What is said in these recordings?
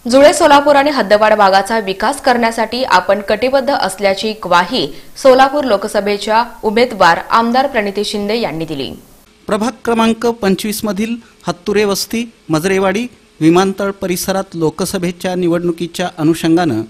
जुळे सोलापूर आणि हद्दवाड भागाचा विकास करण्यासाठी आपण कटिबद्ध असल्याची ग्वाही सोलापूर लोकसभेच्या उमेदवार आमदार प्रणिती शिंदे यांनी दिली। प्रभाग क्रमांक 25 मधील हत्तुरे वस्ती मजरेवाडी विमानतळ परिसरात लोकसभेच्या निवडणुकीच्या अनुषंगाने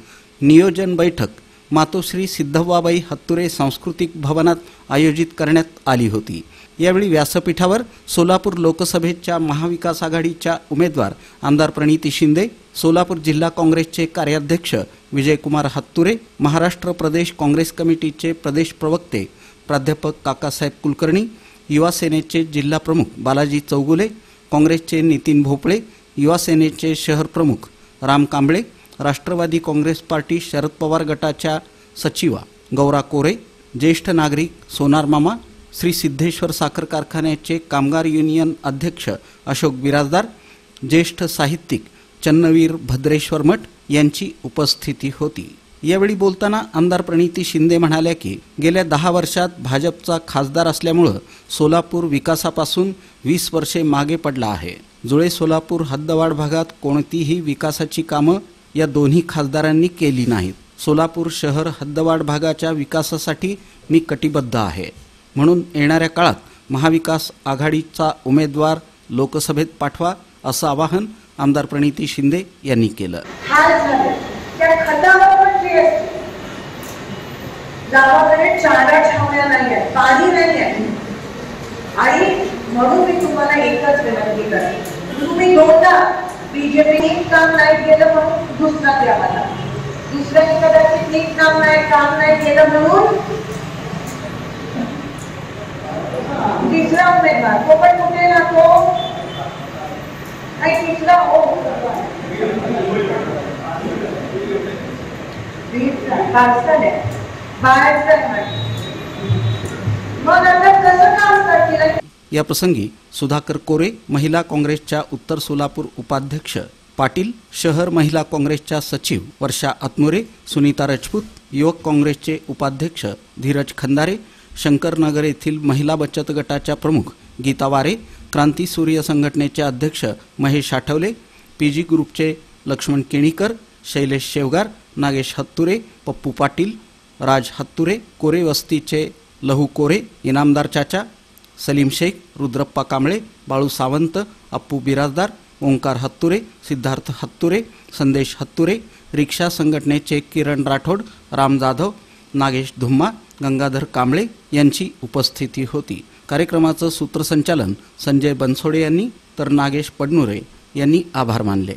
नियोजन बैठक मातोश्री सिद्धव्वाबाई हत्तुरे सांस्कृतिक भवनात आयोजित करण्यात आली होती। यावेळी व्यासपीठावर सोलापूर लोकसभेच्या महाविकास आघाडीच्या उमेदवार आमदार प्रणिती शिंदे, सोलापूर जिल्हा काँग्रेसचे कार्याध्यक्ष विजयकुमार हत्तुरे, महाराष्ट्र प्रदेश काँग्रेस कमिटीचे प्रदेश प्रवक्ते प्राध्यापक काकासाहेब कुलकर्णी, युवा सेनेचे जिल्हा प्रमुख बालाजी चौगुले, काँग्रेसचे नितीन भोपळे, युवा सेनेचे शहर प्रमुख राम कांबळे, राष्ट्रवादी काँग्रेस पार्टी शरद पवार गटाच्या सचिवा गौरा कोरे, ज्येष्ठ नागरिक सोनार मामा, श्री सिद्धेश्वर साखर कारखान्याचे कामगार युनियन अध्यक्ष अशोक बिराजदार, ज्येष्ठ साहित्यिक चन्नवीर भद्रेश्वर मठ यांची उपस्थिती होती। यावेळी बोलताना आमदार प्रणिती शिंदे म्हणाल्या की गेल्या 10 वर्षात भाजपचा खासदार असल्यामुळे सोलापूर विकासापासून 20 वर्षे मागे पडला आहे। जुळे सोलापूर हद्दवाड भागात कोणतीही विकासाची कामे या दोन्ही खासदारांनी केली नाहीत। सोलापूर शहर हद्दवाड भागाच्या विकासासाठी मी कटिबद्ध आहे, म्हणून येणाऱ्या काळात महाविकास आघाडीचा उमेदवार लोकसभेत पाठवा असं आवाहन आमदार प्रणिती शिंदे यांनी केलं। चारा छावण्या नाही आहेत, पाणी नाही आहे, आणि म्हणून मी तुम्हाला एकच विनंती करते, तुम्ही दोनदा बीजेपी नीट काम नाही केलं म्हणून दुसरा द्या मला, दुसऱ्याने कदाचित नीट काम नाही केलं म्हणून तिसरा उमेदवार तो पण कुठे ना तो आणि तिसरा हो या प्रसंगी सुधाकर कोरे, महिला काँग्रेसच्या उत्तर सोलापूर उपाध्यक्ष पाटील, शहर महिला काँग्रेसच्या सचिव वर्षा आत्मोरे, सुनीता राजपूत, युवक काँग्रेसचे उपाध्यक्ष धीरज खंदारे, शंकरनगर येथील महिला बचत गटाच्या प्रमुख गीता वारे, क्रांती सूर्य संघटनेचे अध्यक्ष महेश आठवले, पीजी ग्रुपचे लक्ष्मण केणीकर, शैलेश शेवगार, नागेश हत्तुरे, पप्पू पाटील, राज हत्तुरे, कोरे वस्तीचे लहू कोरे, इनामदार चाचा, सलीम शेख, रुद्रप्पा कांबळे, बाळू सावंत, अप्पू बिराजदार, ओंकार हत्तुरे, सिद्धार्थ हत्तुरे, संदेश हत्तुरे, रिक्षा संघटनेचे किरण राठोड, राम जाधव, नागेश धुम्मा, गंगाधर कांबळे यांची उपस्थिती होती। कार्यक्रमाचं सूत्रसंचालन संजय बनसोडे यांनी तर नागेश पडनुरे यांनी आभार मानले।